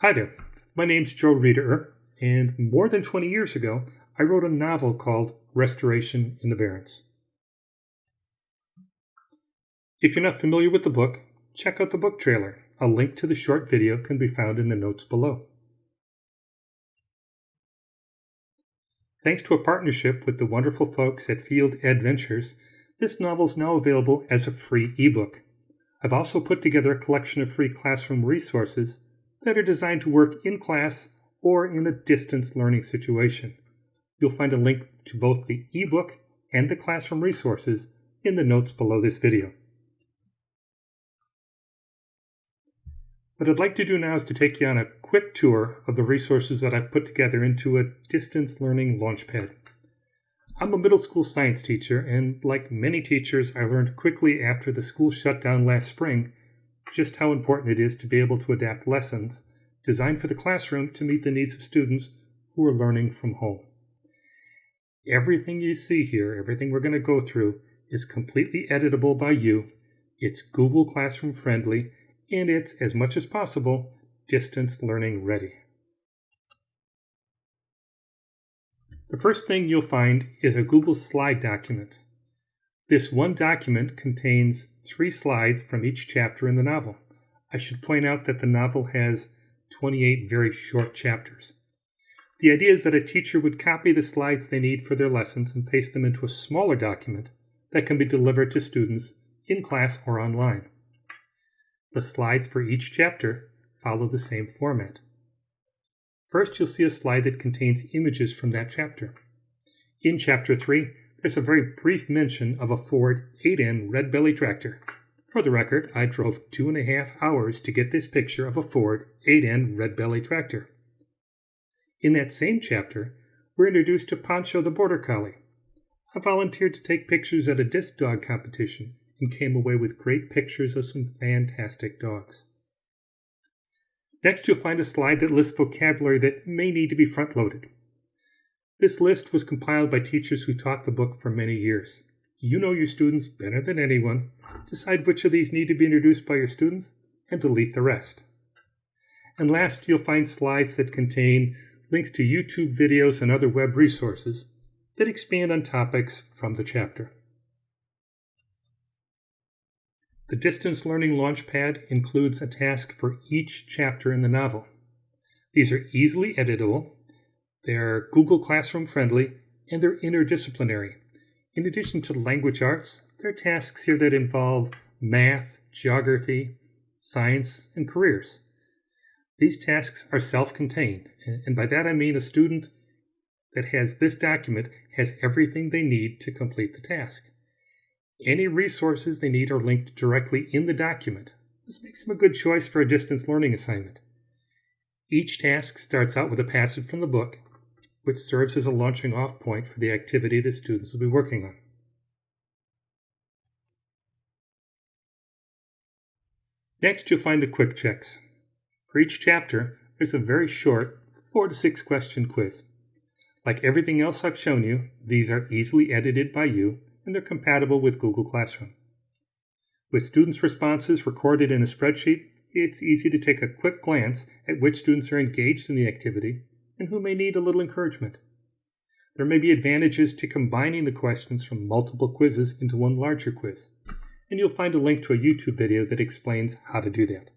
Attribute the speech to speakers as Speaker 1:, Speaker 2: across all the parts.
Speaker 1: Hi there, my name's Joe Reeder, and more than 20 years ago, I wrote a novel called Restoration in the Barrens. If you're not familiar with the book, check out the book trailer. A link to the short video can be found in the notes below. Thanks to a partnership with the wonderful folks at Edventures, this novel is now available as a free ebook. I've also put together a collection of free classroom resources that are designed to work in class or in a distance learning situation. You'll find a link to both the ebook and the classroom resources in the notes below this video. What I'd like to do now is to take you on a quick tour of the resources that I've put together into a distance learning launchpad. I'm a middle school science teacher, and like many teachers, I learned quickly after the school shut down last spring just how important it is to be able to adapt lessons designed for the classroom to meet the needs of students who are learning from home. Everything you see here, everything we're going to go through, is completely editable by you. It's Google Classroom friendly, and it's, as much as possible, distance learning ready. The first thing you'll find is a Google slide document. This one document contains 3 slides from each chapter in the novel. I should point out that the novel has 28 very short chapters. The idea is that a teacher would copy the slides they need for their lessons and paste them into a smaller document that can be delivered to students in class or online. The slides for each chapter follow the same format. First, you'll see a slide that contains images from that chapter. In Chapter 3, there's a very brief mention of a Ford 8N red belly tractor. For the record, I drove 2.5 hours to get this picture of a Ford 8N red belly tractor. In that same chapter, we're introduced to Pancho the Border Collie. I volunteered to take pictures at a disc dog competition and came away with great pictures of some fantastic dogs. Next, you'll find a slide that lists vocabulary that may need to be front-loaded. This list was compiled by teachers who taught the book for many years. You know your students better than anyone. Decide which of these need to be introduced by your students and delete the rest. And last, you'll find slides that contain links to YouTube videos and other web resources that expand on topics from the chapter. The Distance Learning Launchpad includes a task for each chapter in the novel. These are easily editable, they're Google Classroom friendly, and they're interdisciplinary. In addition to language arts, there are tasks here that involve math, geography, science, and careers. These tasks are self-contained, and by that I mean a student that has this document has everything they need to complete the task. Any resources they need are linked directly in the document. This makes them a good choice for a distance learning assignment. Each task starts out with a passage from the book, which serves as a launching off point for the activity the students will be working on. Next, you'll find the quick checks. For each chapter, there's a very short 4 to 6 question quiz. Like everything else I've shown you, these are easily edited by you, and they're compatible with Google Classroom. With students' responses recorded in a spreadsheet, it's easy to take a quick glance at which students are engaged in the activity and who may need a little encouragement. There may be advantages to combining the questions from multiple quizzes into one larger quiz, and you'll find a link to a YouTube video that explains how to do that.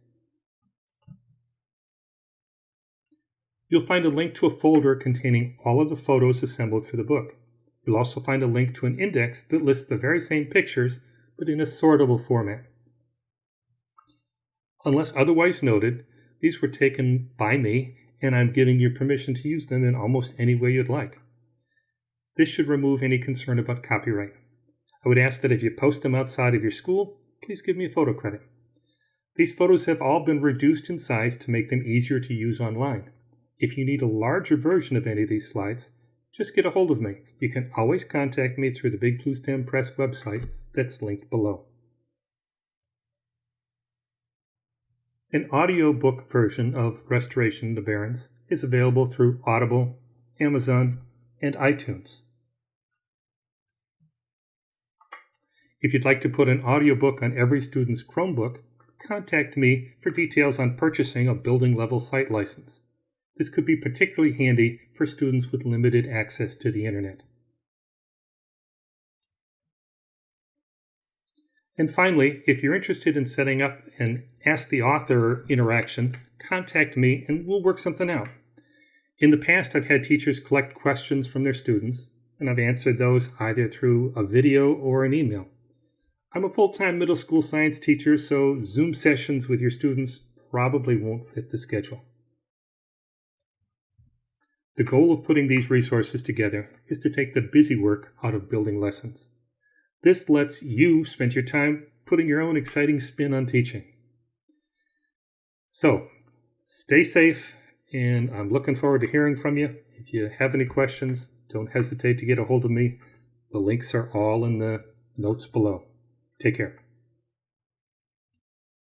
Speaker 1: You'll find a link to a folder containing all of the photos assembled for the book. You'll also find a link to an index that lists the very same pictures, but in a sortable format. Unless otherwise noted, these were taken by me, and I'm giving you permission to use them in almost any way you'd like. This should remove any concern about copyright. I would ask that if you post them outside of your school, please give me a photo credit. These photos have all been reduced in size to make them easier to use online. If you need a larger version of any of these slides, just get a hold of me. You can always contact me through the Big Blue Stem Press website that's linked below. An audiobook version of Restoration in the Barrens is available through Audible, Amazon, and iTunes. If you'd like to put an audiobook on every student's Chromebook, contact me for details on purchasing a building-level site license. This could be particularly handy for students with limited access to the internet. And finally, if you're interested in setting up an Ask the Author interaction, contact me and we'll work something out. In the past, I've had teachers collect questions from their students, and I've answered those either through a video or an email. I'm a full-time middle school science teacher, so Zoom sessions with your students probably won't fit the schedule. The goal of putting these resources together is to take the busy work out of building lessons. This lets you spend your time putting your own exciting spin on teaching. So, stay safe, and I'm looking forward to hearing from you. If you have any questions, don't hesitate to get a hold of me. The links are all in the notes below. Take care.